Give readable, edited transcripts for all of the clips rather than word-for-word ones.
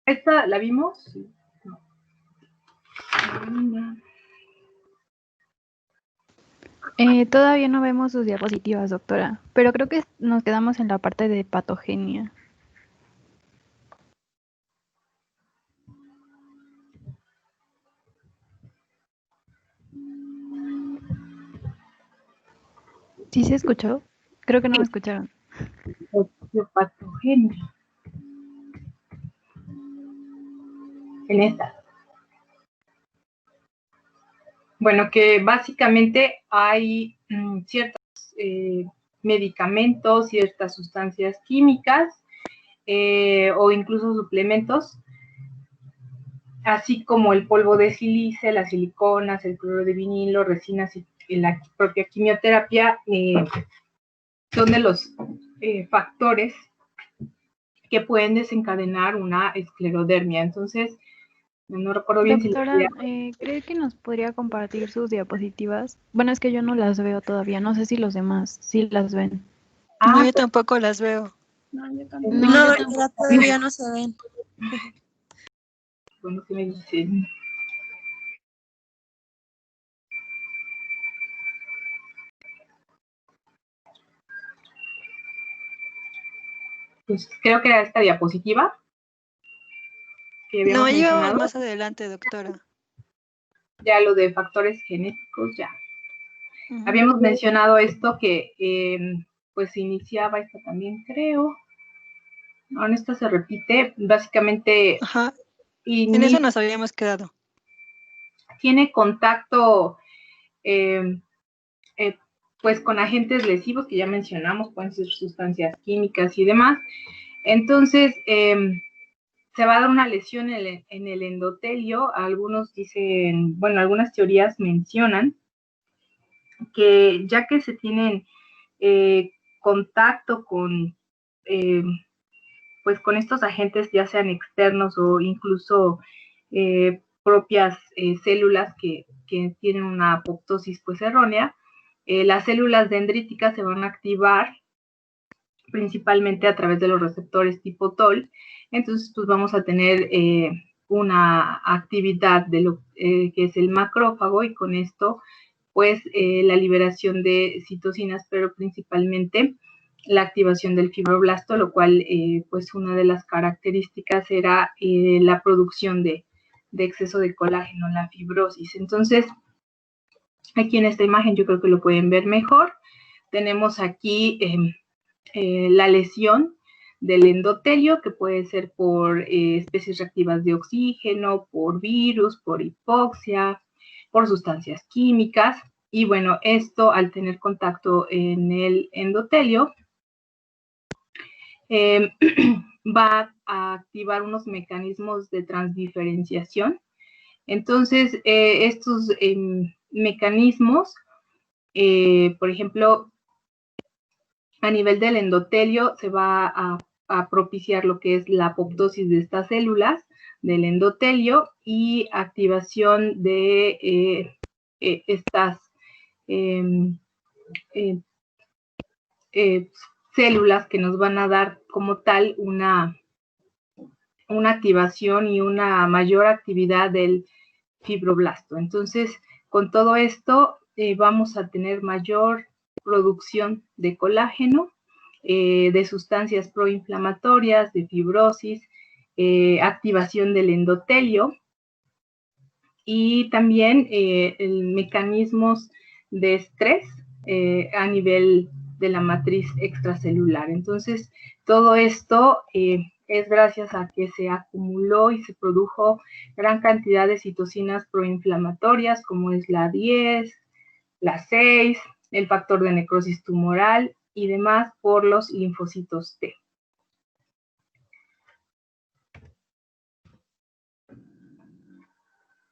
¿Esta la vimos? No. Todavía no vemos sus diapositivas, doctora, pero creo que nos quedamos en la parte de patogenia. ¿Sí se escuchó? Creo que no me escucharon. Patogenia. En esta. Bueno, que básicamente hay ciertos medicamentos, ciertas sustancias químicas o incluso suplementos, así como el polvo de sílice, las siliconas, el cloro de vinilo, resinas y la propia quimioterapia, son de los factores que pueden desencadenar una esclerodermia. Entonces, no recuerdo bien. Doctora, ¿cree que nos podría compartir sus diapositivas? Bueno, es que yo no las veo todavía, no sé si los demás sí las ven. No, yo tampoco las veo. No, yo tampoco. No, todavía no se ven. Bueno, ¿qué me dicen? Pues creo que era esta diapositiva. No, llegamos más adelante, doctora. Ya lo de factores genéticos, ya. Habíamos mencionado esto que pues iniciaba esta también, creo. Ahora esta se repite, básicamente. Ajá. En eso nos habíamos quedado. Tiene contacto pues con agentes lesivos que ya mencionamos, pueden ser sustancias químicas y demás. Entonces, se va a dar una lesión en el endotelio. Algunos dicen, bueno, algunas teorías mencionan que ya que se tienen contacto con, pues con estos agentes, ya sean externos o incluso propias células que tienen una apoptosis pues errónea, las células dendríticas se van a activar principalmente a través de los receptores tipo TOL. Entonces, pues vamos a tener una actividad de lo que es el macrófago, y con esto, pues, la liberación de citocinas, pero principalmente la activación del fibroblasto, lo cual, pues, una de las características era la producción de exceso de colágeno, la fibrosis. Entonces, aquí en esta imagen yo creo que lo pueden ver mejor. Tenemos aquí la lesión del endotelio, que puede ser por especies reactivas de oxígeno, por virus, por hipoxia, por sustancias químicas. Y bueno, esto al tener contacto en el endotelio va a activar unos mecanismos de transdiferenciación. Entonces, estos mecanismos, por ejemplo, a nivel del endotelio se va a propiciar lo que es la apoptosis de estas células del endotelio y activación de estas células que nos van a dar como tal una activación y una mayor actividad del fibroblasto. Entonces, con todo esto vamos a tener mayor producción de colágeno, de sustancias proinflamatorias, de fibrosis, activación del endotelio y también mecanismos de estrés a nivel de la matriz extracelular. Entonces, todo esto es gracias a que se acumuló y se produjo gran cantidad de citocinas proinflamatorias, como es la 10, la 6, el factor de necrosis tumoral y demás por los linfocitos T.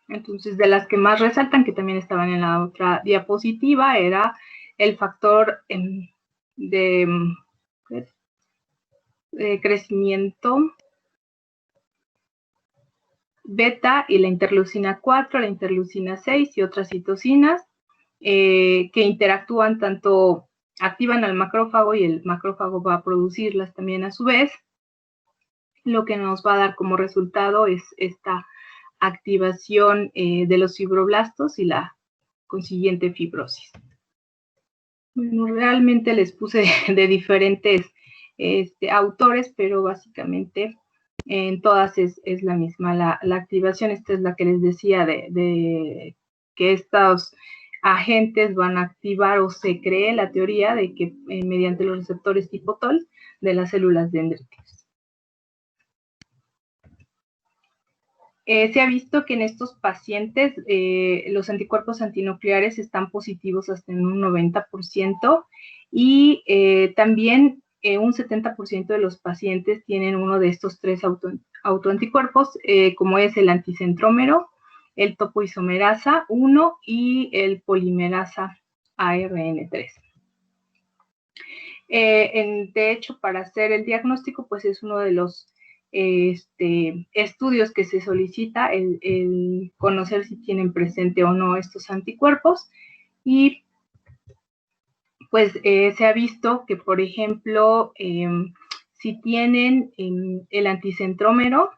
Entonces, de las que más resaltan, que también estaban en la otra diapositiva, era el factor de crecimiento beta y la interleucina 4, la interleucina 6 y otras citocinas que interactúan tanto, activan al macrófago y el macrófago va a producirlas también a su vez. lo que nos va a dar como resultado es esta activación de los fibroblastos y la consiguiente fibrosis. Bueno, realmente les puse de diferentes autores, pero básicamente en todas es la misma. La activación, esta es la que les decía de que estos agentes van a activar, o se cree la teoría de que mediante los receptores tipo TOL de las células dendríticas. Se ha visto que en estos pacientes los anticuerpos antinucleares están positivos hasta en un 90% y también un 70% de los pacientes tienen uno de estos tres autoanticuerpos, como es el anticentrómero, el topoisomerasa 1 y el polimerasa ARN3. De hecho, para hacer el diagnóstico, pues es uno de los estudios que se solicita, el conocer si tienen presente o no estos anticuerpos. Y pues se ha visto que, por ejemplo, si tienen el anticentrómero,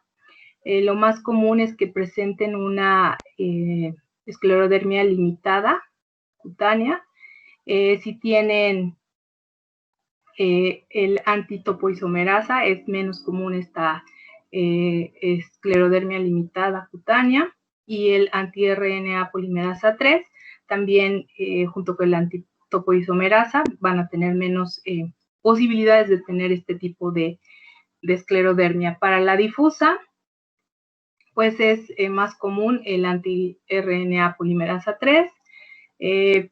lo más común es que presenten una esclerodermia limitada cutánea. Si tienen el antitopoisomerasa, es menos común esta esclerodermia limitada cutánea, y el anti-RNA polimerasa 3, también junto con el antitopoisomerasa, van a tener menos posibilidades de tener este tipo de esclerodermia. Para la difusa, pues es más común el anti-RNA polimerasa 3.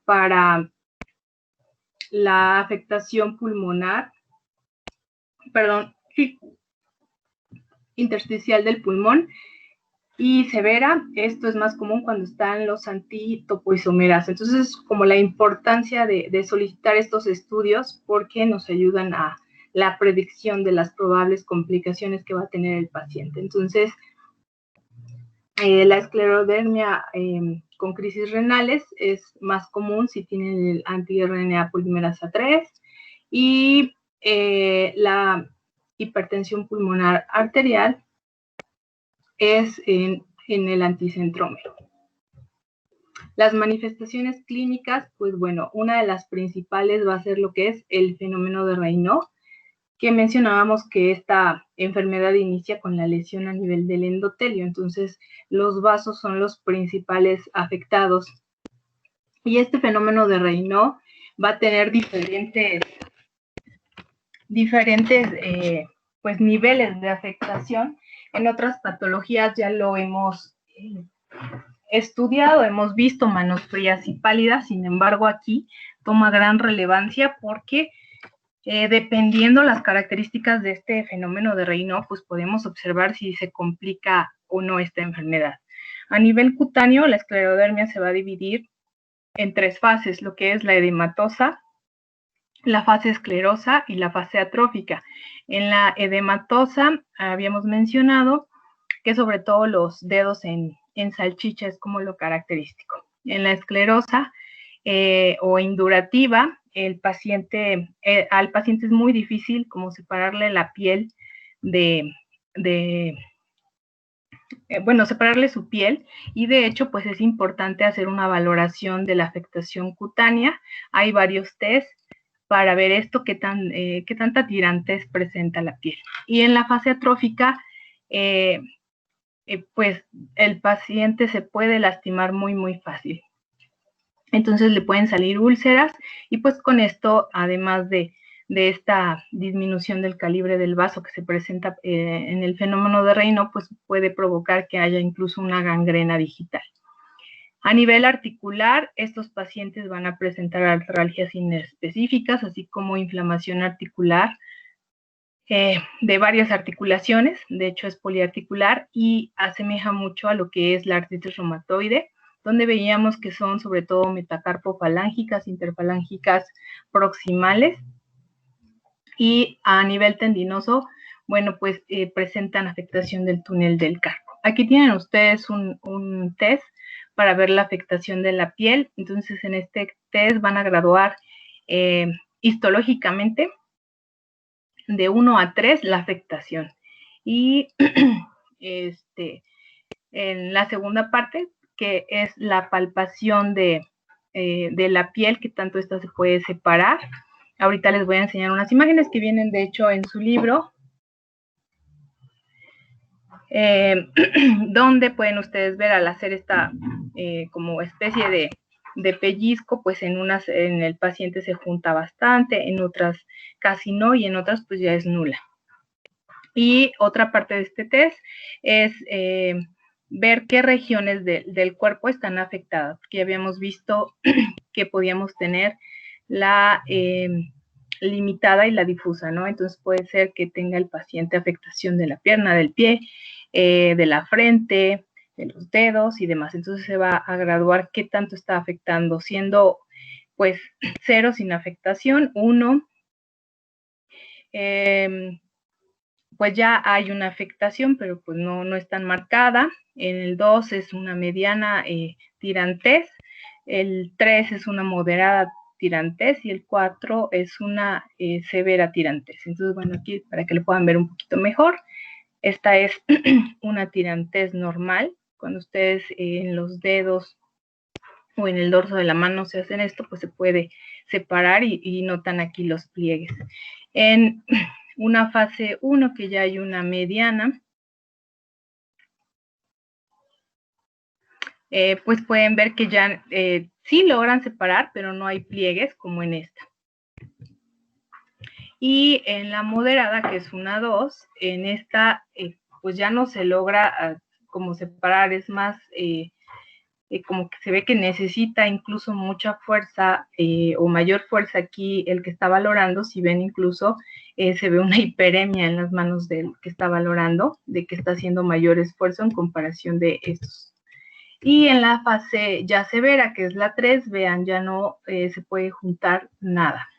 Para la afectación pulmonar, intersticial del pulmón y severa, esto es más común cuando están los antitopoisomerasa. Entonces, como la importancia de solicitar estos estudios, porque nos ayudan a la predicción de las probables complicaciones que va a tener el paciente. Entonces, la esclerodermia con crisis renales es más común si tienen el anti-RNA polimerasa 3, y la hipertensión pulmonar arterial es en el anticentrómero. Las manifestaciones clínicas, pues bueno, una de las principales va a ser lo que es el fenómeno de Raynaud, que mencionábamos que esta enfermedad inicia con la lesión a nivel del endotelio. Entonces, los vasos son los principales afectados. Y este fenómeno de Raynaud va a tener diferentes pues, niveles de afectación. En otras patologías ya lo hemos estudiado, hemos visto manos frías y pálidas. Sin embargo, aquí toma gran relevancia porque dependiendo las características de este fenómeno de Raynaud, pues podemos observar si se complica o no esta enfermedad. A nivel cutáneo, la esclerodermia se va a dividir en tres fases, lo que es la edematosa, la fase esclerosa y la fase atrófica. En la edematosa habíamos mencionado que sobre todo los dedos en salchicha es como lo característico. En la esclerosa o indurativa, al paciente es muy difícil como separarle la piel separarle su piel, y de hecho pues es importante hacer una valoración de la afectación cutánea. Hay varios test para ver esto, qué tanta tirantes presenta la piel. Y en la fase atrófica, pues el paciente se puede lastimar muy, muy fácil. Entonces le pueden salir úlceras, y pues con esto, además de esta disminución del calibre del vaso que se presenta en el fenómeno de Raynaud, pues puede provocar que haya incluso una gangrena digital. A nivel articular, estos pacientes van a presentar artralgias inespecíficas, así como inflamación articular de varias articulaciones. De hecho es poliarticular y asemeja mucho a lo que es la artritis reumatoide, donde veíamos que son sobre todo metacarpofalángicas, interfalángicas proximales, y a nivel tendinoso, bueno, pues presentan afectación del túnel del carpo. Aquí tienen ustedes un test para ver la afectación de la piel. Entonces, en este test van a graduar histológicamente de 1 a 3 la afectación. Y en la segunda parte, que es la palpación de la piel, que tanto esta se puede separar. Ahorita les voy a enseñar unas imágenes que vienen, de hecho, en su libro, donde pueden ustedes ver al hacer esta como especie de pellizco, pues en el paciente se junta bastante, en otras casi no, y en otras pues ya es nula. Y otra parte de este test es ver qué regiones del cuerpo están afectadas, porque ya habíamos visto que podíamos tener la limitada y la difusa, ¿no? Entonces puede ser que tenga el paciente afectación de la pierna, del pie, de la frente, de los dedos y demás. Entonces se va a graduar qué tanto está afectando, siendo pues 0 sin afectación, 1, pues ya hay una afectación, pero pues no es tan marcada. En el 2 es una mediana tirantez, el 3 es una moderada tirantez y el 4 es una severa tirantez. Entonces, bueno, aquí para que lo puedan ver un poquito mejor, esta es una tirantez normal. Cuando ustedes en los dedos o en el dorso de la mano se hacen esto, pues se puede separar y notan aquí los pliegues. En una fase 1, que ya hay una mediana, pues pueden ver que ya sí logran separar, pero no hay pliegues como en esta. Y en la moderada, que es una 2, en esta pues ya no se logra como separar, es más como que se ve que necesita incluso mucha fuerza o mayor fuerza aquí el que está valorando. Si ven, incluso se ve una hiperemia en las manos del que está valorando, de que está haciendo mayor esfuerzo en comparación de estos. Y en la fase ya severa, que es la 3, vean, ya no se puede juntar nada.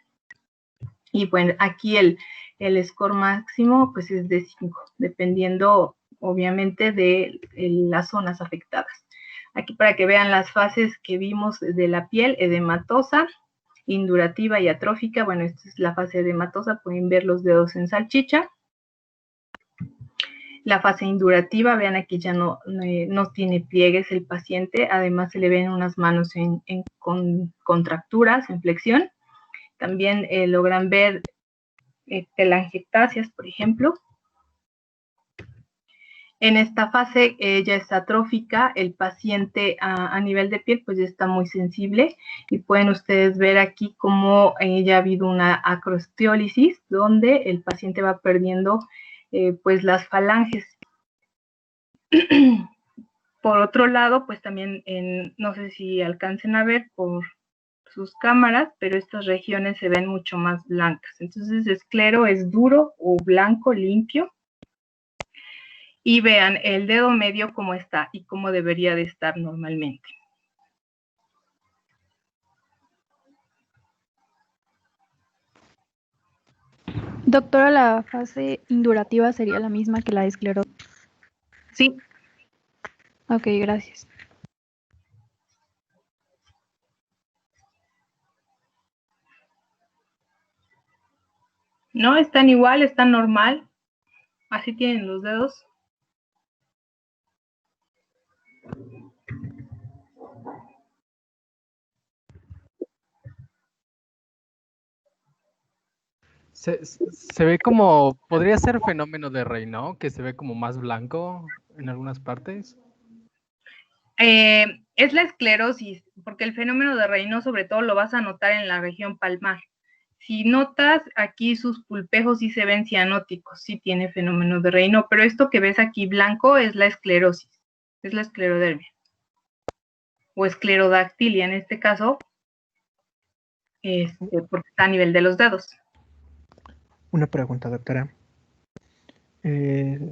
Y bueno, aquí el score máximo pues es de 5, dependiendo obviamente de las zonas afectadas. Aquí para que vean las fases que vimos de la piel: edematosa, indurativa y atrófica. Bueno, esta es la fase edematosa, pueden ver los dedos en salchicha. La fase indurativa, vean, aquí ya no tiene pliegues el paciente, además se le ven unas manos con contracturas, en flexión. También logran ver telangiectasias, por ejemplo. En esta fase ya está atrófica, el paciente a nivel de piel pues ya está muy sensible, y pueden ustedes ver aquí cómo ya ha habido una acrostiólisis, donde el paciente va perdiendo pues las falanges. Por otro lado, pues también no sé si alcancen a ver por sus cámaras, pero estas regiones se ven mucho más blancas. Entonces, el esclero es duro o blanco, limpio. Y vean el dedo medio cómo está y cómo debería de estar normalmente. Doctora, ¿la fase indurativa sería la misma que la esclerosis? Sí. Ok, gracias. No, están igual, están normal. Así tienen los dedos. Se ve como, podría ser fenómeno de Raynaud, que se ve como más blanco en algunas partes. Es la esclerosis, porque el fenómeno de Raynaud sobre todo lo vas a notar en la región palmar. Si notas aquí sus pulpejos sí se ven cianóticos, sí tiene fenómeno de Raynaud, pero esto que ves aquí blanco es la esclerosis, es la esclerodermia o esclerodactilia en este caso, porque está a nivel de los dedos. Una pregunta, doctora. ¿Se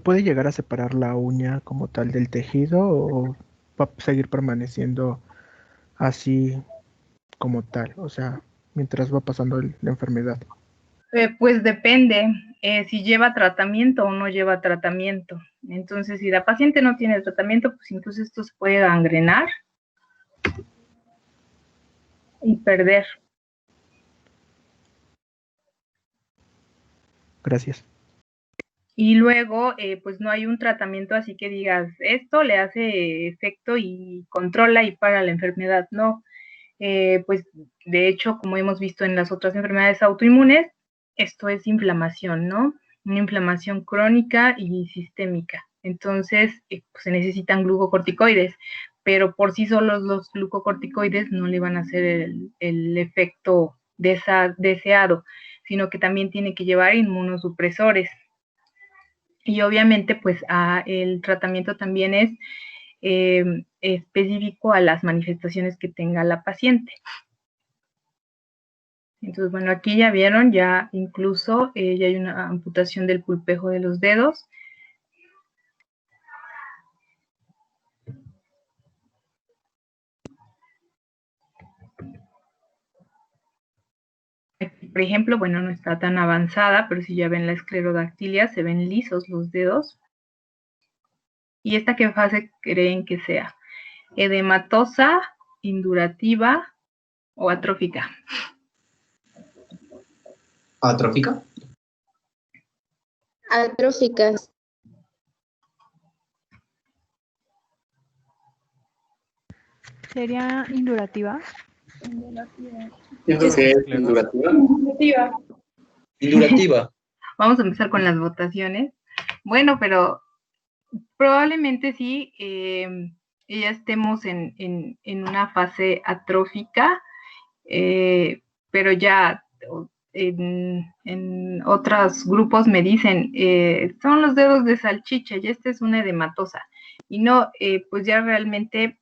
puede llegar a separar la uña como tal del tejido o va a seguir permaneciendo así como tal? O sea, mientras va pasando la enfermedad. Pues depende si lleva tratamiento o no lleva tratamiento. Entonces, si la paciente no tiene tratamiento, pues incluso esto se puede gangrenar y perder. Gracias. Y luego, pues no hay un tratamiento así que digas, esto le hace efecto y controla y para la enfermedad, no. Pues de hecho, como hemos visto en las otras enfermedades autoinmunes, esto es inflamación, ¿no? Una inflamación crónica y sistémica. Entonces, pues se necesitan glucocorticoides, pero por sí solos los glucocorticoides no le van a hacer el efecto deseado, sino que también tiene que llevar inmunosupresores. Y obviamente, pues el tratamiento también es específico a las manifestaciones que tenga la paciente. Entonces, bueno, aquí ya vieron, ya incluso ya hay una amputación del pulpejo de los dedos. Aquí, por ejemplo, bueno, no está tan avanzada, pero si ya ven la esclerodactilia, se ven lisos los dedos. ¿Y esta qué fase creen que sea? ¿Edematosa, indurativa o atrófica? ¿Atrófica? Atróficas. ¿Sería indurativa? Yo creo que es indurativa. Indurativa. Vamos a empezar con las votaciones. Bueno, pero probablemente sí, ya estemos en una fase atrófica, pero ya en otros grupos me dicen, son los dedos de salchicha y esta es una edematosa. Y no, pues ya realmente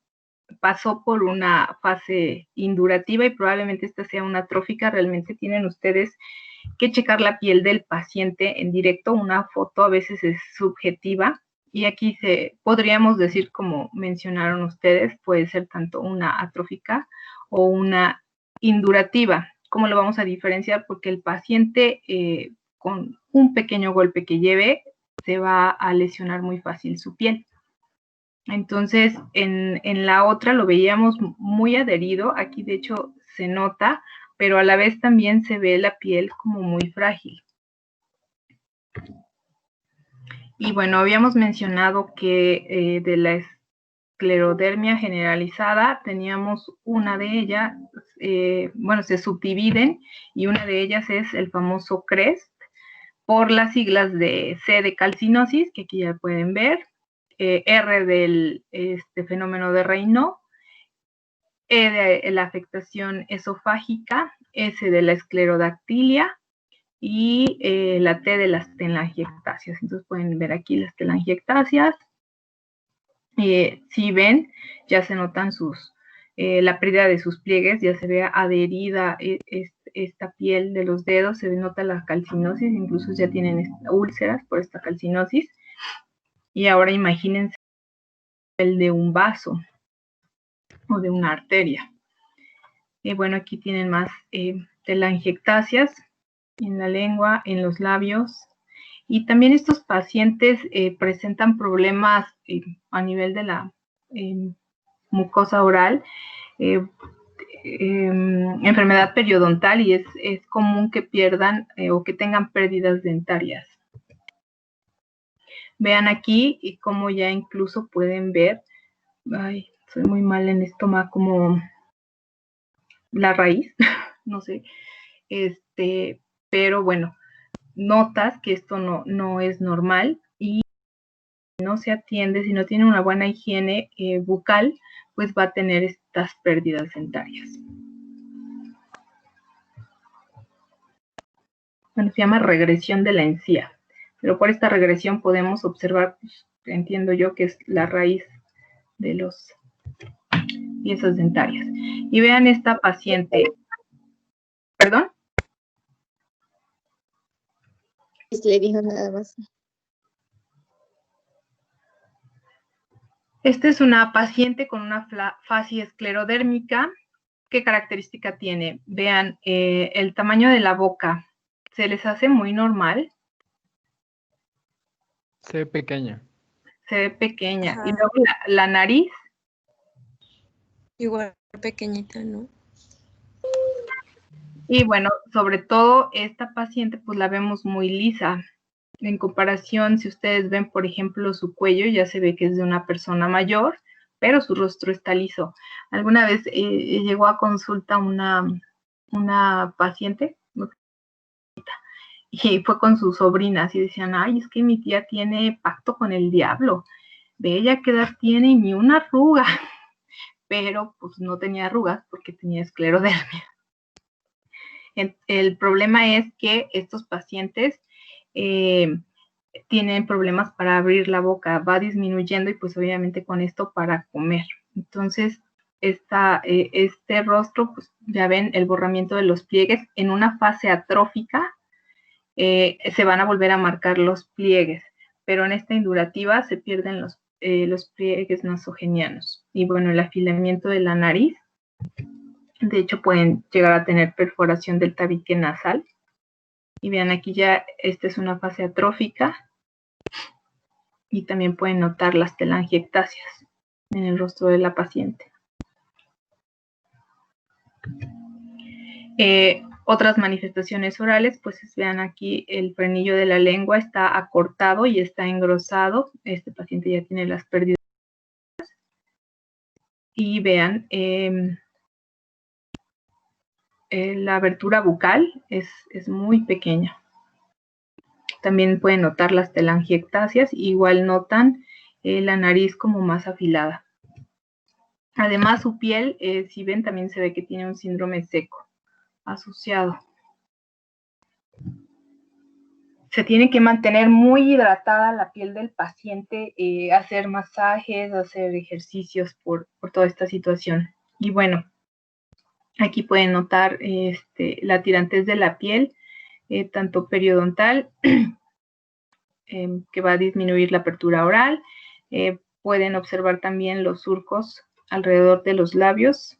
pasó por una fase indurativa y probablemente esta sea una atrófica. Realmente tienen ustedes que checar la piel del paciente en directo. Una foto a veces es subjetiva y aquí podríamos decir, como mencionaron ustedes, puede ser tanto una atrófica o una indurativa. ¿Cómo lo vamos a diferenciar? Porque el paciente con un pequeño golpe que lleve se va a lesionar muy fácil su piel. Entonces, en la otra lo veíamos muy adherido, aquí de hecho se nota, pero a la vez también se ve la piel como muy frágil. Y bueno, habíamos mencionado que de la esclerodermia generalizada teníamos una de ellas, bueno, se subdividen y una de ellas es el famoso CREST, por las siglas de C de calcinosis, que aquí ya pueden ver, R del fenómeno de Raynaud, E de la afectación esofágica, S de la esclerodactilia y la T de las telangiectasias. Entonces pueden ver aquí las telangiectasias. Si ven, ya se notan la pérdida de sus pliegues, ya se ve adherida esta piel de los dedos, se nota la calcinosis, incluso ya tienen úlceras por esta calcinosis. Y ahora imagínense el de un vaso o de una arteria. Bueno, aquí tienen más telangiectasias en la lengua, en los labios. Y también estos pacientes presentan problemas a nivel de la mucosa oral, enfermedad periodontal, y es común que pierdan o que tengan pérdidas dentarias. Vean aquí y cómo ya incluso pueden ver, ay, soy muy mal en esto, como la raíz, no sé, pero bueno, notas que esto no es normal y no se atiende, si no tiene una buena higiene bucal, pues va a tener estas pérdidas dentarias. Bueno, se llama regresión de la encía, pero por esta regresión podemos observar, pues, entiendo yo, que es la raíz de los piezas dentarias. Y vean esta paciente, ¿perdón? Le dijo nada más. Esta es una paciente con una fascia esclerodérmica. ¿Qué característica tiene? Vean, el tamaño de la boca se les hace muy normal. Se ve pequeña. Se ve pequeña. Ajá. Y luego la nariz. Igual pequeñita, ¿no? Y bueno, sobre todo esta paciente pues la vemos muy lisa. En comparación, si ustedes ven, por ejemplo, su cuello, ya se ve que es de una persona mayor, pero su rostro está liso. Alguna vez llegó a consulta una paciente y fue con sus sobrinas y decían, ay, es que mi tía tiene pacto con el diablo. De ella qué edad tiene y ni una arruga, pero pues no tenía arrugas porque tenía esclerodermia. El problema es que estos pacientes tienen problemas para abrir la boca, va disminuyendo y pues obviamente con esto para comer. Entonces, este rostro, pues ya ven el borramiento de los pliegues. En una fase atrófica se van a volver a marcar los pliegues, pero en esta indurativa se pierden los pliegues nasogenianos. Y bueno, el afilamiento de la nariz, de hecho pueden llegar a tener perforación del tabique nasal. Y vean aquí ya, esta es una fase atrófica. Y también pueden notar las telangiectasias en el rostro de la paciente. Otras manifestaciones orales, pues vean aquí el frenillo de la lengua está acortado y está engrosado. Este paciente ya tiene las pérdidas. Y vean, la abertura bucal es muy pequeña. También pueden notar las telangiectasias, igual notan la nariz como más afilada. Además, su piel, si ven, también se ve que tiene un síndrome seco asociado. Se tiene que mantener muy hidratada la piel del paciente, hacer masajes, hacer ejercicios por toda esta situación. Y bueno, aquí pueden notar la tirantez de la piel, tanto periodontal, que va a disminuir la apertura oral. Pueden observar también los surcos alrededor de los labios.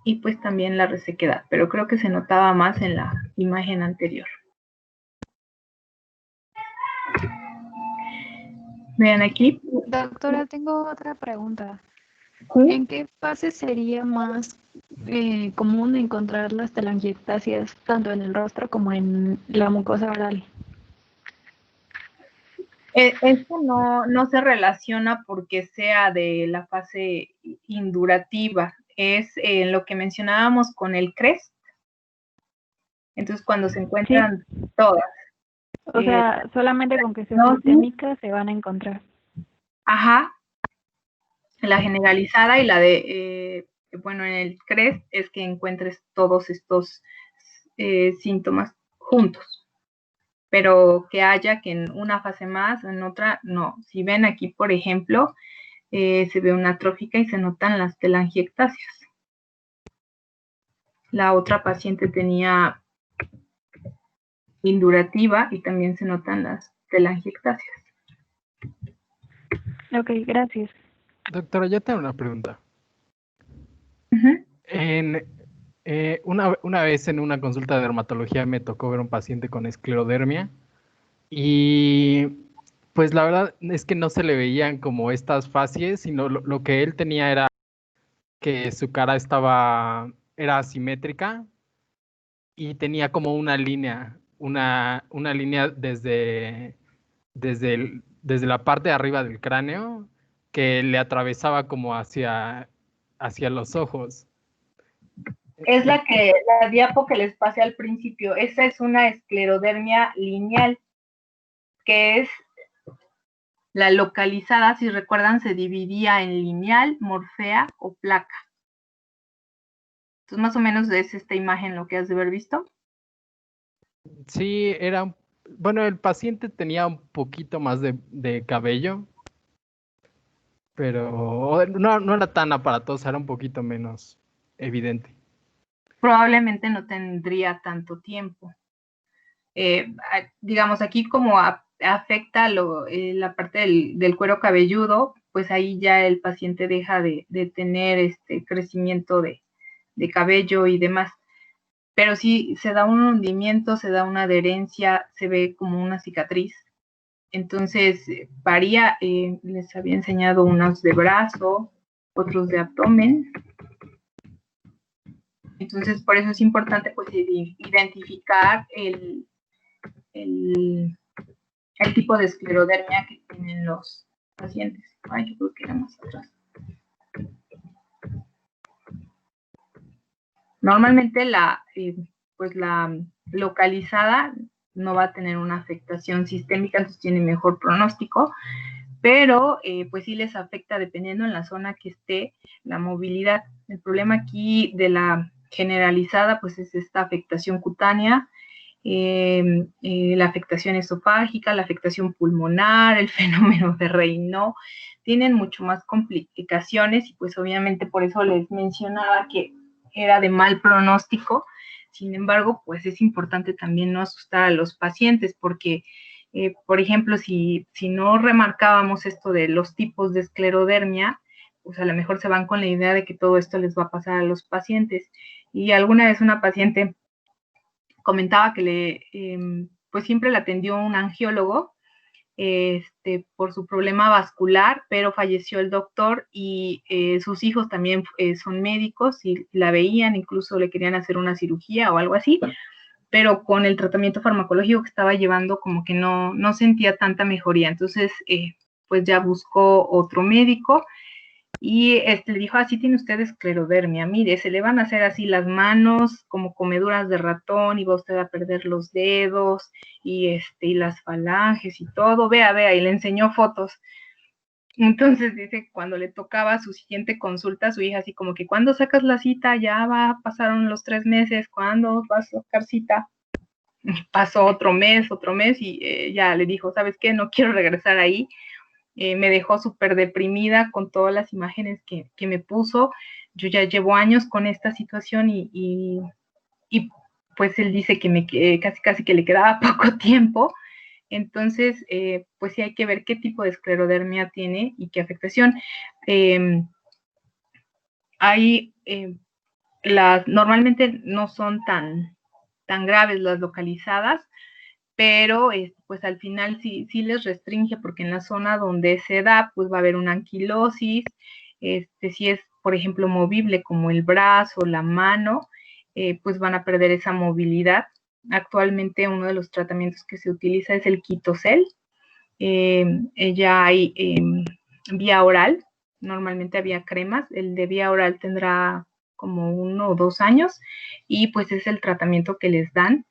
Y pues también la resequedad, pero creo que se notaba más en la imagen anterior. Vean aquí. Doctora, tengo otra pregunta. ¿Sí? ¿En qué fase sería más común encontrar las telangiectasias tanto en el rostro como en la mucosa oral? Esto no se relaciona porque sea de la fase indurativa, es lo que mencionábamos con el CREST. Entonces, cuando se encuentran todas. O sea, solamente con que sea sistémica se van a encontrar. Ajá. La generalizada y la de, bueno, en el CREST es que encuentres todos estos síntomas juntos. Pero que haya que en una fase más, en otra, no. Si ven aquí, por ejemplo, se ve una atrófica y se notan las telangiectasias. La otra paciente tenía indurativa y también se notan las telangiectasias. Ok, gracias. Doctora, yo tengo una pregunta. Uh-huh. Una vez en una consulta de dermatología me tocó ver un paciente con esclerodermia y pues la verdad es que no se le veían como estas facies, sino lo que él tenía era que su cara era asimétrica y tenía como una línea, una línea desde la parte de arriba del cráneo que le atravesaba como hacia los ojos. Es la diapo que les pasé al principio. Esa es una esclerodermia lineal, que es la localizada, si recuerdan, se dividía en lineal, morfea o placa. Entonces, más o menos es esta imagen lo que has de haber visto. Sí, bueno, el paciente tenía un poquito más de cabello, pero no era tan aparatosa, era un poquito menos evidente. Probablemente no tendría tanto tiempo. Digamos, aquí como afecta la parte del cuero cabelludo, pues ahí ya el paciente deja de tener crecimiento de cabello y demás. Pero sí se da un hundimiento, se da una adherencia, se ve como una cicatriz. Entonces varía, les había enseñado unos de brazo, otros de abdomen. Entonces, por eso es importante pues identificar el tipo de esclerodermia que tienen los pacientes. Ay, yo creo que era más atrás. Normalmente pues la localizada no va a tener una afectación sistémica, entonces tiene mejor pronóstico, pero pues sí les afecta dependiendo en la zona que esté la movilidad. El problema aquí de la generalizada pues es esta afectación cutánea, la afectación esofágica, la afectación pulmonar, el fenómeno de Raynaud, tienen mucho más complicaciones y pues obviamente por eso les mencionaba que era de mal pronóstico. Sin embargo, pues es importante también no asustar a los pacientes porque, por ejemplo, si no remarcábamos esto de los tipos de esclerodermia, pues a lo mejor se van con la idea de que todo esto les va a pasar a los pacientes. Y alguna vez una paciente comentaba que pues siempre la atendió un angiólogo por su problema vascular, pero falleció el doctor y sus hijos también son médicos y la veían, incluso le querían hacer una cirugía o algo así, pero con el tratamiento farmacológico que estaba llevando como que no sentía tanta mejoría. Entonces, pues ya buscó otro médico y le dijo, así tiene usted esclerodermia, mire, se le van a hacer así las manos como comeduras de ratón y va usted a perder los dedos y las falanges y todo, vea, y le enseñó fotos. Entonces dice, cuando le tocaba su siguiente consulta, su hija así como que, ¿cuándo sacas la cita? Ya pasaron los 3 meses, ¿cuándo vas a sacar cita? Pasó otro mes y ya le dijo, ¿sabes qué? No quiero regresar ahí. Me dejó súper deprimida con todas las imágenes que me puso. Yo ya llevo años con esta situación y pues él dice que casi que le quedaba poco tiempo. Entonces, pues sí hay que ver qué tipo de esclerodermia tiene y qué afectación. Normalmente no son tan graves las localizadas, pero pues al final sí les restringe porque en la zona donde se da pues va a haber una anquilosis, si es por ejemplo movible como el brazo, la mano, pues van a perder esa movilidad. Actualmente uno de los tratamientos que se utiliza es el Quitocel, ya hay vía oral, normalmente había cremas, el de vía oral tendrá como 1 o 2 años y pues es el tratamiento que les dan,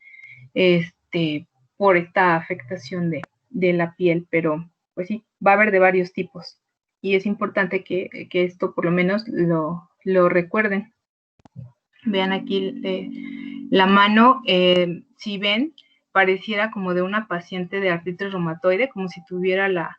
por esta afectación de la piel, pero pues sí, va a haber de varios tipos y es importante que esto por lo menos lo recuerden. Vean aquí la mano, si ven, pareciera como de una paciente de artritis reumatoide, como si tuviera la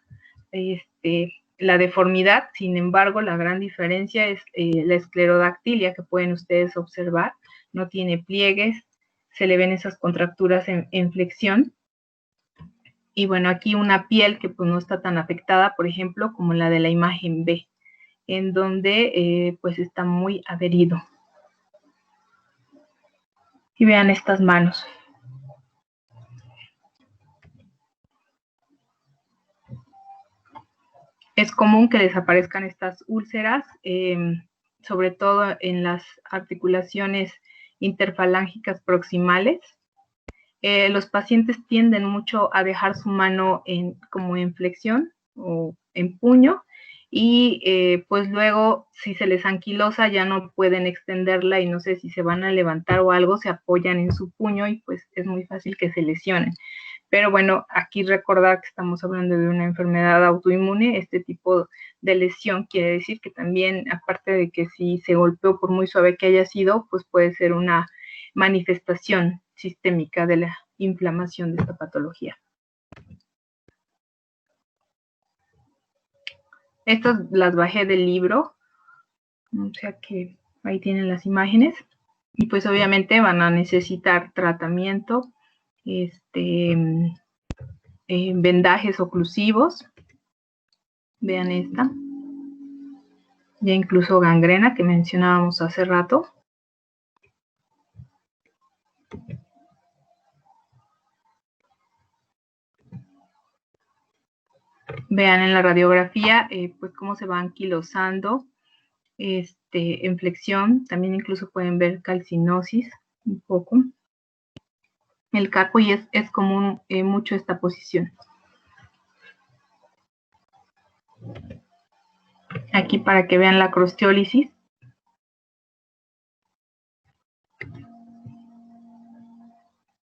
deformidad. Sin embargo, la gran diferencia es la esclerodactilia que pueden ustedes observar, no tiene pliegues, se le ven esas contracturas en flexión. Y bueno, aquí una piel que pues no está tan afectada, por ejemplo, como la de la imagen B, en donde pues está muy adherido. Y vean estas manos. Es común que les aparezcan estas úlceras, sobre todo en las articulaciones interfalángicas proximales. Los pacientes tienden mucho a dejar su mano como en flexión o en puño y pues luego si se les anquilosa ya no pueden extenderla y no sé si se van a levantar o algo, se apoyan en su puño y pues es muy fácil que se lesionen. Pero bueno, aquí recordar que estamos hablando de una enfermedad autoinmune. Este tipo de lesión quiere decir que también, aparte de que si se golpeó por muy suave que haya sido, pues puede ser una manifestación sistémica de la inflamación de esta patología. Estas las bajé del libro, o sea que ahí tienen las imágenes y pues obviamente van a necesitar tratamiento, vendajes oclusivos. Vean esta, ya incluso gangrena que mencionábamos hace rato. Vean en la radiografía pues cómo se va anquilosando en flexión. También incluso pueden ver calcinosis un poco. El caco, y es común mucho esta posición. Aquí para que vean la crostiólisis.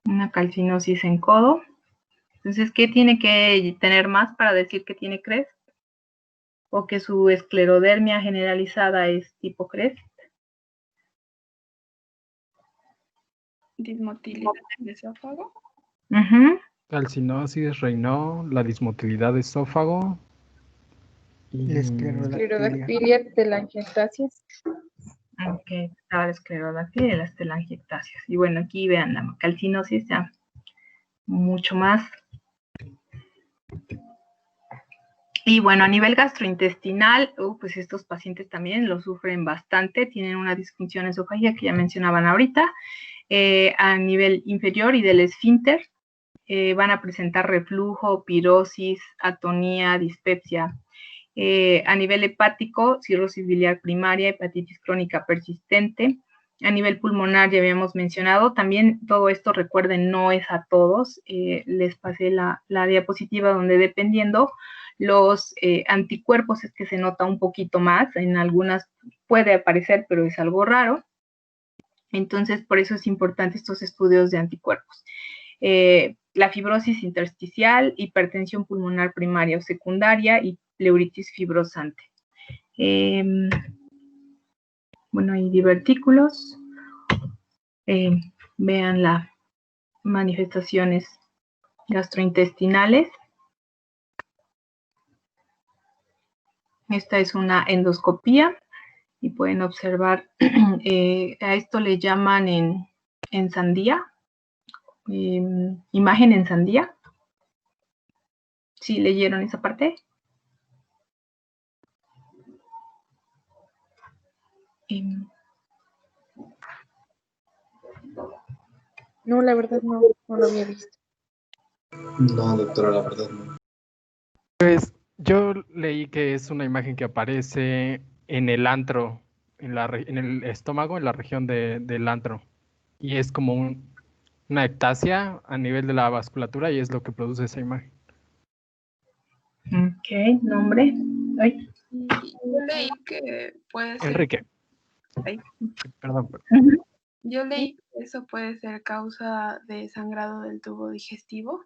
Una calcinosis en codo. Entonces, ¿qué tiene que tener más para decir que tiene CREST? O que su esclerodermia generalizada es tipo CREST. Dismotilidad del esófago. Calcinosis, Raynaud, la dismotilidad de esófago. Y La esclerodactilia, telangiectasias. Ok, estaba la esclerodactilia y las telangiectasias. Y bueno, aquí vean la calcinosis ya mucho más. Y bueno, a nivel gastrointestinal, pues estos pacientes también lo sufren bastante, tienen una disfunción esofágica que ya mencionaban ahorita. A nivel inferior y del esfínter, van a presentar reflujo, pirosis, atonía, dispepsia. A nivel hepático, cirrosis biliar primaria, hepatitis crónica persistente. A nivel pulmonar, ya habíamos mencionado, también todo esto, recuerden, no es a todos. Les pasé la diapositiva donde dependiendo los anticuerpos es que se nota un poquito más. En algunas puede aparecer, pero es algo raro. Entonces, por eso es importante estos estudios de anticuerpos. La fibrosis intersticial, hipertensión pulmonar primaria o secundaria y pleuritis fibrosante. Bueno, hay divertículos. Vean las manifestaciones gastrointestinales. Esta es una endoscopía y pueden observar, a esto le llaman en sandía, imagen en sandía. ¿Sí leyeron esa parte? No, la verdad no lo había visto. No, doctora, la verdad no. Pues yo leí que es una imagen que aparece en el antro, en el estómago, en la región del antro. Y es como una ectasia a nivel de la vasculatura y es lo que produce esa imagen. Ok, nombre. Ay. Yo leí que puede ser... Enrique. Ay. Perdón. Yo leí que eso puede ser causa de sangrado del tubo digestivo.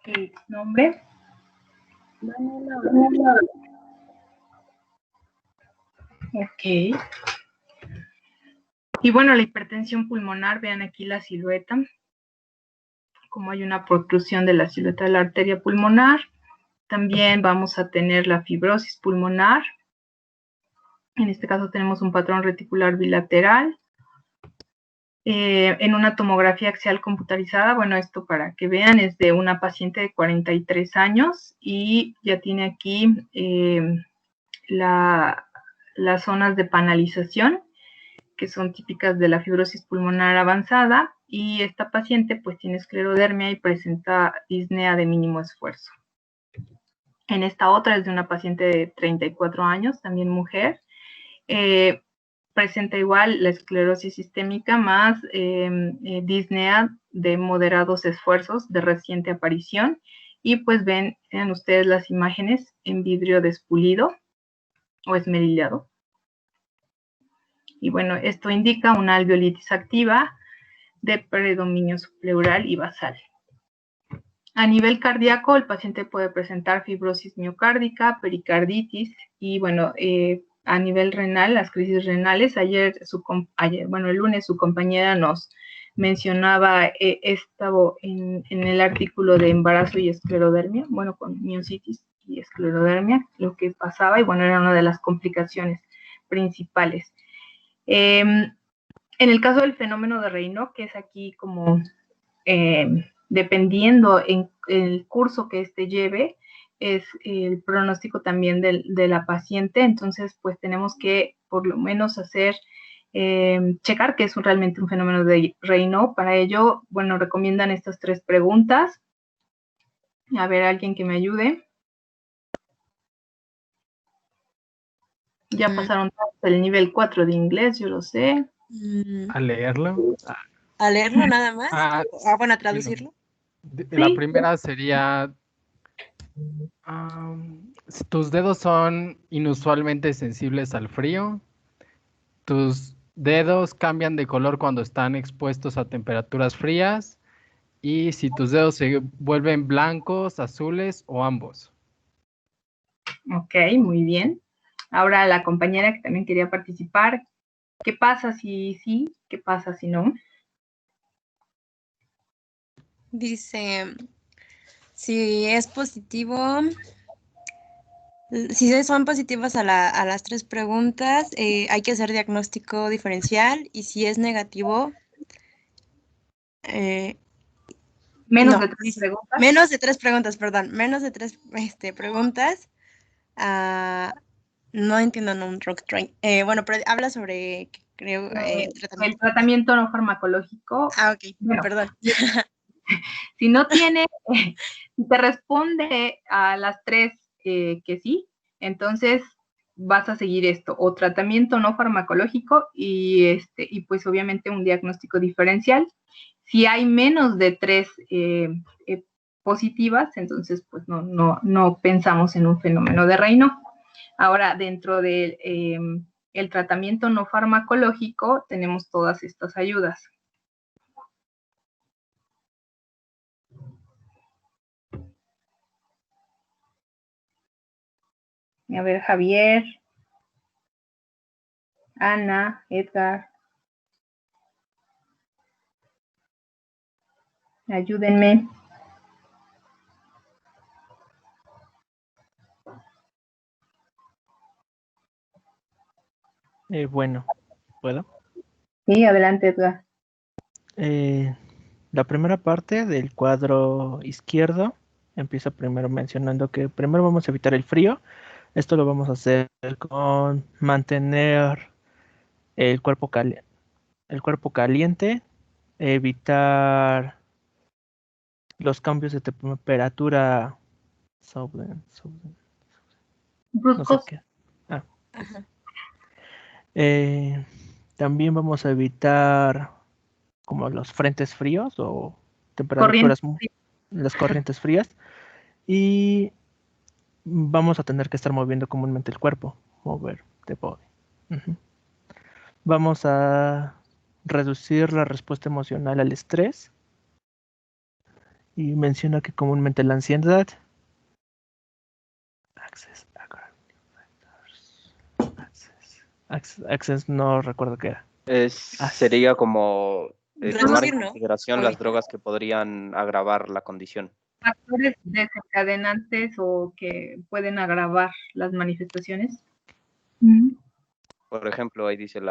Okay, nombre. Ok. Y bueno, la hipertensión pulmonar, vean aquí la silueta, como hay una protrusión de la silueta de la arteria pulmonar. También vamos a tener la fibrosis pulmonar. En este caso tenemos un patrón reticular bilateral. En una tomografía axial computarizada, bueno, esto para que vean, es de una paciente de 43 años y ya tiene aquí las zonas de panalización, que son típicas de la fibrosis pulmonar avanzada, y esta paciente pues tiene esclerodermia y presenta disnea de mínimo esfuerzo. En esta otra es de una paciente de 34 años, también mujer, presenta igual la esclerosis sistémica más disnea de moderados esfuerzos de reciente aparición, y pues vean ustedes las imágenes en vidrio despulido o esmerillado. Y bueno, esto indica una alveolitis activa de predominio subpleural y basal. A nivel cardíaco, el paciente puede presentar fibrosis miocárdica, pericarditis y bueno, a nivel renal, las crisis renales. El lunes su compañera nos mencionaba esto en el artículo de embarazo y esclerodermia, bueno, con miositis y esclerodermia, lo que pasaba, y bueno, era una de las complicaciones principales. En el caso del fenómeno de Raynaud, que es aquí como dependiendo en el curso que éste lleve, es el pronóstico también de la paciente. Entonces, pues tenemos que por lo menos hacer, checar que es realmente un fenómeno de Raynaud. Para ello, bueno, recomiendan estas 3 preguntas. A ver, alguien que me ayude. Ya pasaron todos el nivel 4 de inglés, yo lo sé. ¿A leerlo? ¿A leerlo nada más? Bueno, a Sí, traducirlo. La Sí. primera sería, si tus dedos son inusualmente sensibles al frío, tus dedos cambian de color cuando están expuestos a temperaturas frías, y si tus dedos se vuelven blancos, azules o ambos. Ok, muy bien. Ahora la compañera que también quería participar. ¿Qué pasa si sí? ¿Qué pasa si no? Dice, si es positivo, si son positivos a las 3 preguntas, hay que hacer diagnóstico diferencial, y si es negativo, Menos de 3 preguntas. Menos de 3 preguntas, perdón. Menos de 3 preguntas. No entiendo un rock train. Bueno, pero habla sobre, creo, el tratamiento no farmacológico. Ok, bueno, perdón. Si no tiene, si te responde a las 3 que sí, entonces vas a seguir esto, o tratamiento no farmacológico y pues obviamente un diagnóstico diferencial. Si hay menos de 3 positivas, entonces pues no pensamos en un fenómeno de Raynaud. Ahora, dentro del el tratamiento no farmacológico tenemos todas estas ayudas. A ver, Javier, Ana, Edgar, ayúdenme. Bueno, ¿puedo? Sí, adelante, Edgar. La primera parte del cuadro izquierdo empieza primero mencionando que primero vamos a evitar el frío. Esto lo vamos a hacer con mantener el cuerpo caliente, evitar los cambios de temperatura no sé qué. También vamos a evitar como los frentes fríos o temperaturas, las corrientes frías, y vamos a tener que estar moviendo comúnmente el cuerpo, mover the body. Vamos a reducir la respuesta emocional al estrés, y menciona que comúnmente la ansiedad, access no recuerdo qué era. Sería como tomar en Reducir, ¿no? consideración las drogas que podrían agravar la condición. Factores desencadenantes o que pueden agravar las manifestaciones. Por ejemplo, ahí dice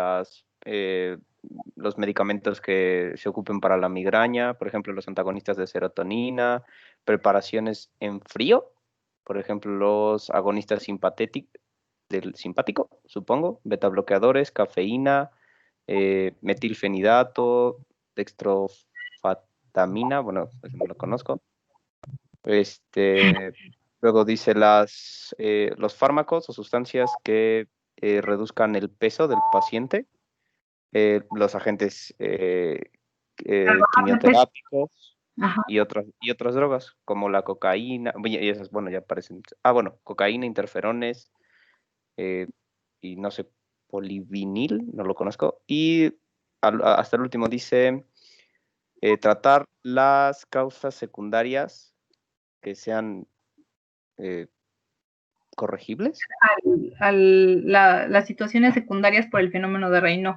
los medicamentos que se ocupen para la migraña, por ejemplo, los antagonistas de serotonina, preparaciones en frío, por ejemplo, los agonistas del simpático, supongo, betabloqueadores, cafeína, metilfenidato, dextrofatamina, bueno, pues no lo conozco. Luego dice los fármacos o sustancias que reduzcan el peso del paciente, los agentes quimioterápicos y otras drogas, como la cocaína, y esas, bueno, ya aparecen. Cocaína, interferones, y no sé, polivinil, no lo conozco. Y hasta el último dice tratar las causas secundarias que sean corregibles. Las situaciones secundarias por el fenómeno de Raynaud.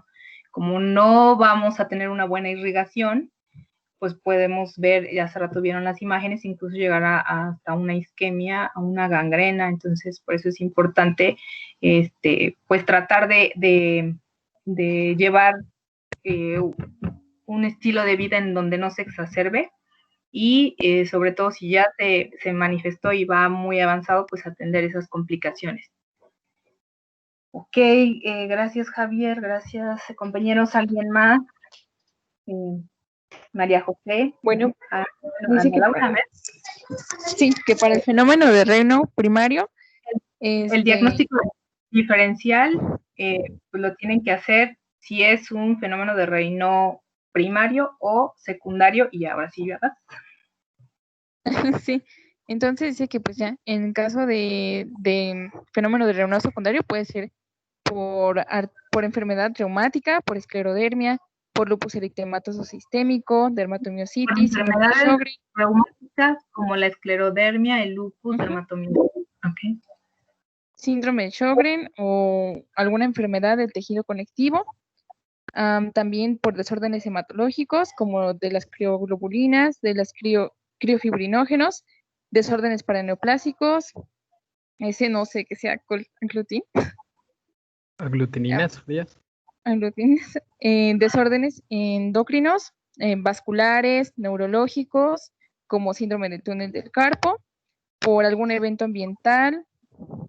Como no vamos a tener una buena irrigación, pues podemos ver, ya hace rato vieron las imágenes, incluso llegar hasta una isquemia, a una gangrena. Entonces, por eso es importante pues tratar de llevar un estilo de vida en donde no se exacerbe, y sobre todo si ya se manifestó y va muy avanzado, pues atender esas complicaciones. Ok, gracias Javier, gracias compañeros. ¿Alguien más? María José. Bueno, Ana dice que Laura. Sí, que para el fenómeno de Raynaud primario, el diagnóstico diferencial pues lo tienen que hacer si es un fenómeno de Raynaud primario o secundario, y ahora sí, ¿verdad? Sí, entonces dice que pues ya, en caso de fenómeno de Raynaud secundario puede ser por enfermedad reumática, por esclerodermia, por lupus eritematoso sistémico, dermatomiositis, síndrome de Sjögren. Reumáticas como la esclerodermia, el lupus, dermatomiositis. Okay. Síndrome de Sjögren o alguna enfermedad del tejido conectivo. También por desórdenes hematológicos como de las crioglobulinas, de las criofibrinógenos, desórdenes paraneoplásicos, ese no sé que sea Aglutininas frías. Desórdenes endocrinos, vasculares, neurológicos, como síndrome del túnel del carpo, por algún evento ambiental,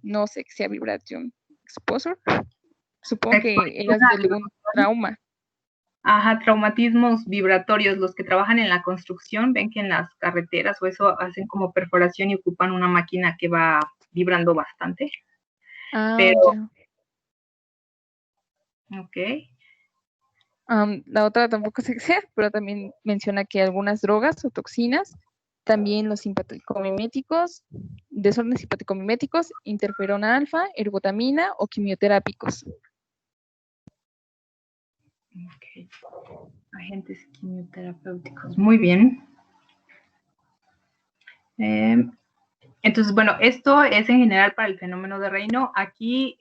no sé que sea vibración exposure, supongo que eras de algún trauma. Ajá, traumatismos vibratorios, los que trabajan en la construcción, ven que en las carreteras o eso hacen como perforación y ocupan una máquina que va vibrando bastante. Pero, ya. Ok. La otra tampoco sé qué sea, pero también menciona que algunas drogas o toxinas, también los simpaticomiméticos, desórdenes simpaticomiméticos, interferona alfa, ergotamina o quimioterápicos. Okay. Agentes quimioterapéuticos. Muy bien. Entonces, bueno, esto es en general para el fenómeno de Raynaud. Aquí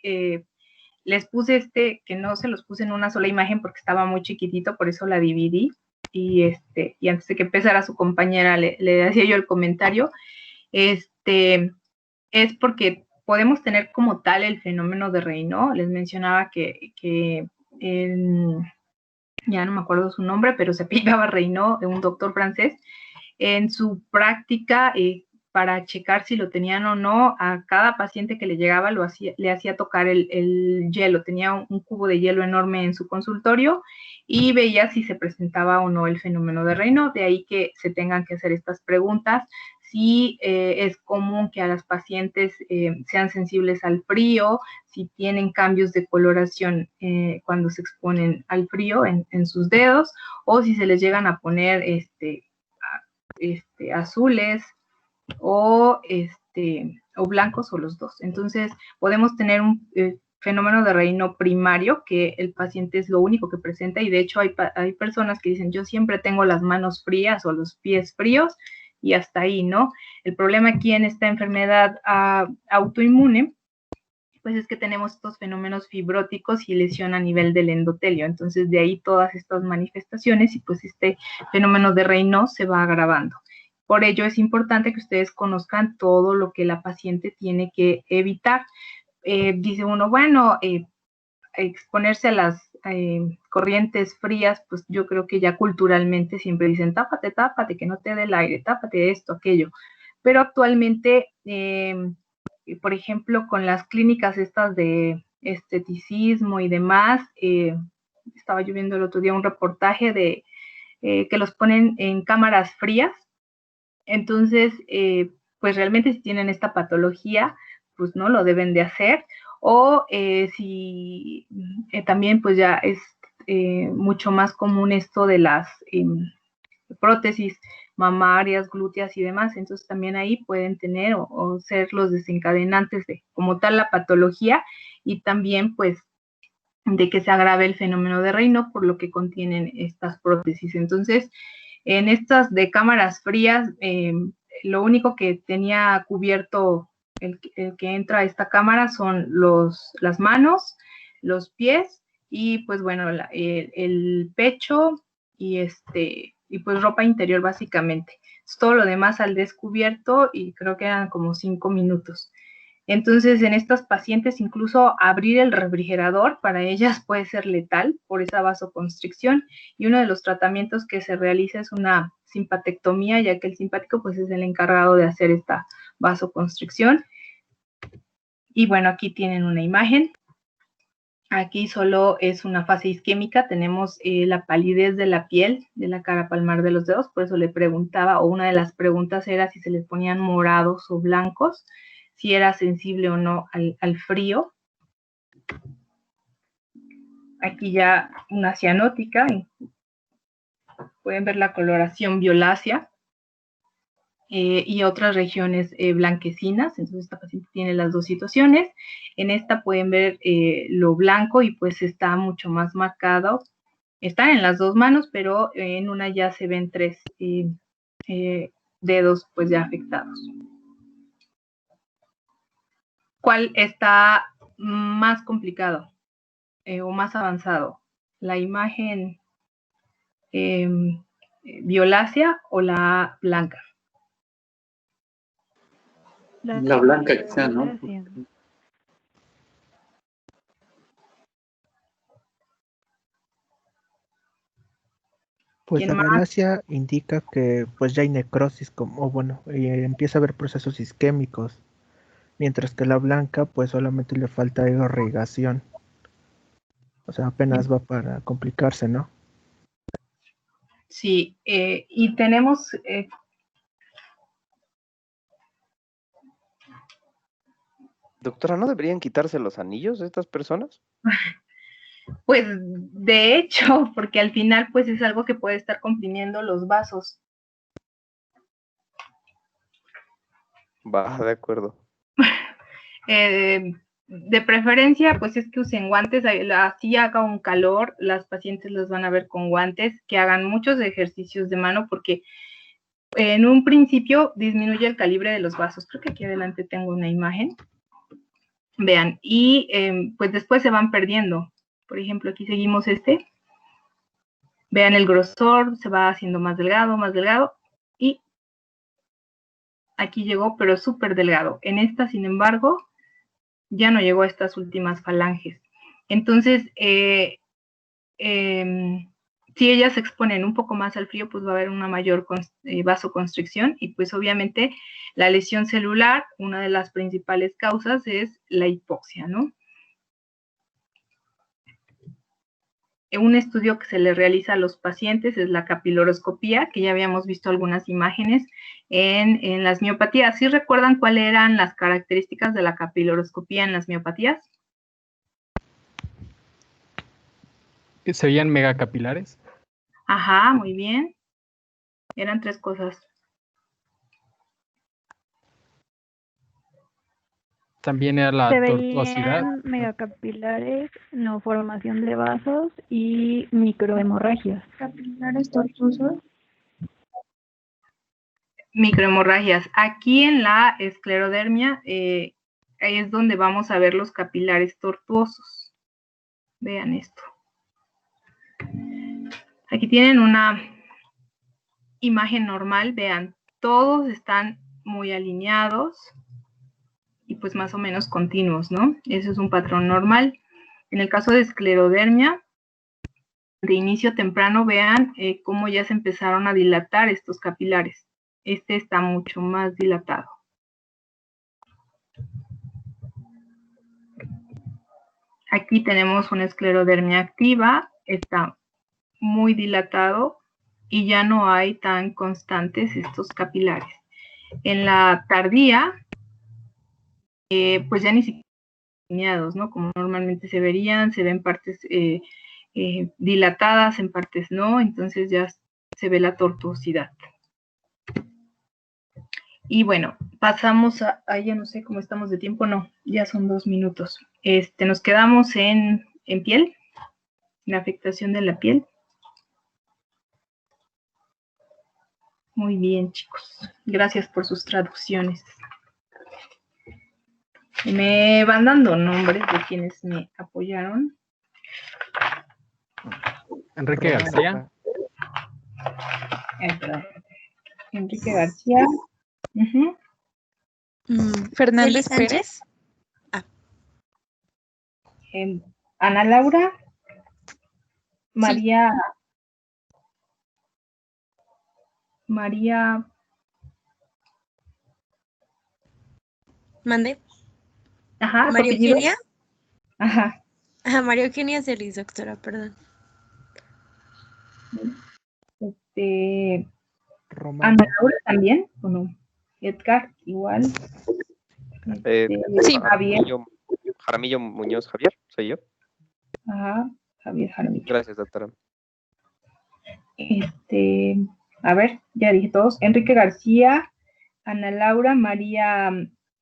les puse que no se los puse en una sola imagen porque estaba muy chiquitito, por eso la dividí. Y antes de que empezara su compañera, le hacía yo el comentario. Es porque podemos tener como tal el fenómeno de Raynaud. Les mencionaba que ya no me acuerdo su nombre, pero se apellidaba Raynaud, un doctor francés. En su práctica, para checar si lo tenían o no, a cada paciente que le llegaba le hacía tocar el hielo. Tenía un cubo de hielo enorme en su consultorio y veía si se presentaba o no el fenómeno de Raynaud. De ahí que se tengan que hacer estas preguntas. Si es común que a las pacientes sean sensibles al frío, si tienen cambios de coloración cuando se exponen al frío en sus dedos, o si se les llegan a poner azules o blancos o los dos. Entonces, podemos tener un fenómeno de Raynaud primario, que el paciente es lo único que presenta, y de hecho hay personas que dicen, yo siempre tengo las manos frías o los pies fríos, y hasta ahí, ¿no? El problema aquí en esta enfermedad autoinmune, pues es que tenemos estos fenómenos fibróticos y lesión a nivel del endotelio. Entonces, de ahí todas estas manifestaciones y pues este fenómeno de Raynaud se va agravando. Por ello, es importante que ustedes conozcan todo lo que la paciente tiene que evitar. Dice uno, bueno, exponerse a las corrientes frías, pues yo creo que ya culturalmente siempre dicen, tápate, tápate, que no te dé el aire, tápate esto, aquello. Pero actualmente, por ejemplo, con las clínicas estas de esteticismo y demás, estaba yo viendo el otro día un reportaje de que los ponen en cámaras frías. Entonces, pues realmente si tienen esta patología, pues no lo deben de hacer. O si también pues ya es mucho más común esto de las prótesis mamarias, glúteas y demás. Entonces también ahí pueden tener o ser los desencadenantes de como tal la patología, y también pues de que se agrave el fenómeno de Raynaud por lo que contienen estas prótesis. Entonces, en estas de cámaras frías, lo único que tenía cubierto el que entra a esta cámara son las manos, los pies y pues bueno, el pecho y pues ropa interior básicamente. Todo lo demás al descubierto y creo que eran como 5 minutos. Entonces, en estas pacientes, incluso abrir el refrigerador para ellas puede ser letal por esa vasoconstricción, y uno de los tratamientos que se realiza es una simpatectomía, ya que el simpático pues es el encargado de hacer esta vasoconstricción. Y bueno, aquí tienen una imagen. Aquí solo es una fase isquémica, tenemos la palidez de la piel, de la cara palmar de los dedos, por eso le preguntaba, o una de las preguntas era si se les ponían morados o blancos, si era sensible o no al frío. Aquí ya una cianótica, pueden ver la coloración violácea y otras regiones blanquecinas, entonces esta paciente tiene las dos situaciones. En esta pueden ver lo blanco y pues está mucho más marcado. Están en las dos manos, pero en una ya se ven 3 dedos pues ya afectados. ¿Cuál está más complicado o más avanzado? ¿La imagen violácea o la blanca? La blanca quizá, ¿no? Pues la violácea indica que pues ya hay necrosis, como bueno, empieza a haber procesos isquémicos, mientras que la blanca pues solamente le falta irrigación. O sea, apenas va para complicarse, ¿no? Sí, y tenemos... Doctora, ¿no deberían quitarse los anillos de estas personas? Pues de hecho, porque al final pues es algo que puede estar comprimiendo los vasos. Va, de acuerdo. De preferencia, pues es que usen guantes, así haga un calor, las pacientes los van a ver con guantes, que hagan muchos ejercicios de mano, porque en un principio disminuye el calibre de los vasos. Creo que aquí adelante tengo una imagen. Vean, y pues después se van perdiendo. Por ejemplo, aquí seguimos este. Vean el grosor, se va haciendo más delgado, y aquí llegó, pero súper delgado. En esta, sin embargo, ya no llegó a estas últimas falanges. Entonces, si ellas se exponen un poco más al frío, pues va a haber una mayor vasoconstricción y pues obviamente la lesión celular, una de las principales causas es la hipoxia, ¿no? Un estudio que se le realiza a los pacientes es la capiloroscopía, que ya habíamos visto algunas imágenes en las miopatías. ¿Sí recuerdan cuáles eran las características de la capiloroscopía en las miopatías? ¿Se veían megacapilares? Ajá, muy bien. Eran 3 cosas. También era la tortuosidad. Se veían megacapilares, no formación de vasos y microhemorragias. ¿Capilares tortuosos? Microhemorragias. Aquí en la esclerodermia, ahí es donde vamos a ver los capilares tortuosos. Vean esto. Aquí tienen una imagen normal, vean, todos están muy alineados y pues más o menos continuos, ¿no? Eso es un patrón normal. En el caso de esclerodermia, de inicio temprano, vean cómo ya se empezaron a dilatar estos capilares. Este está mucho más dilatado. Aquí tenemos una esclerodermia activa, está muy dilatado y ya no hay tan constantes estos capilares. En la tardía, pues ya ni siquiera alineados, ¿no? Como normalmente se verían, se ven partes dilatadas, en partes no, entonces ya se ve la tortuosidad. Y bueno, pasamos a ya no sé cómo estamos de tiempo, no, ya son 2 minutos. Nos quedamos en piel, la afectación de la piel. Muy bien, chicos. Gracias por sus traducciones. Me van dando nombres de quienes me apoyaron. Enrique García. Enrique García. Fernández Pérez. Ana Laura. María. Mande. Ajá. María Eugenia. Ajá. María Eugenia Celis, doctora, perdón. Ana Laura también, ¿o no? Edgar, igual. Sí. Jaramillo Muñoz, Javier, soy yo. Ajá, Javier Jaramillo. Gracias, doctora. A ver, ya dije todos. Enrique García, Ana Laura, María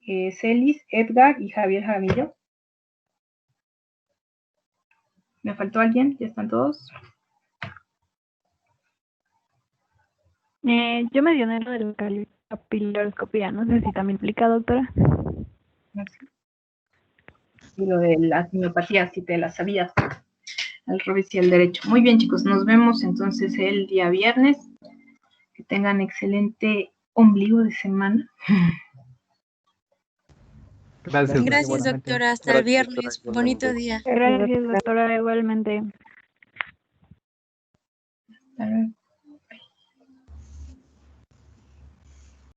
Celis, Edgar y Javier Jaramillo. ¿Me faltó alguien? ¿Ya están todos? Yo mencioné lo de la capilaroscopía, no sé si también implica, doctora. Y lo de las miopatías, si te las sabías, al revés y al derecho. Muy bien, chicos, nos vemos entonces el día viernes. Que tengan excelente ombligo de semana. Gracias. Gracias, doctora. Hasta el viernes. Bonito día. Gracias, doctora, igualmente. Hasta luego.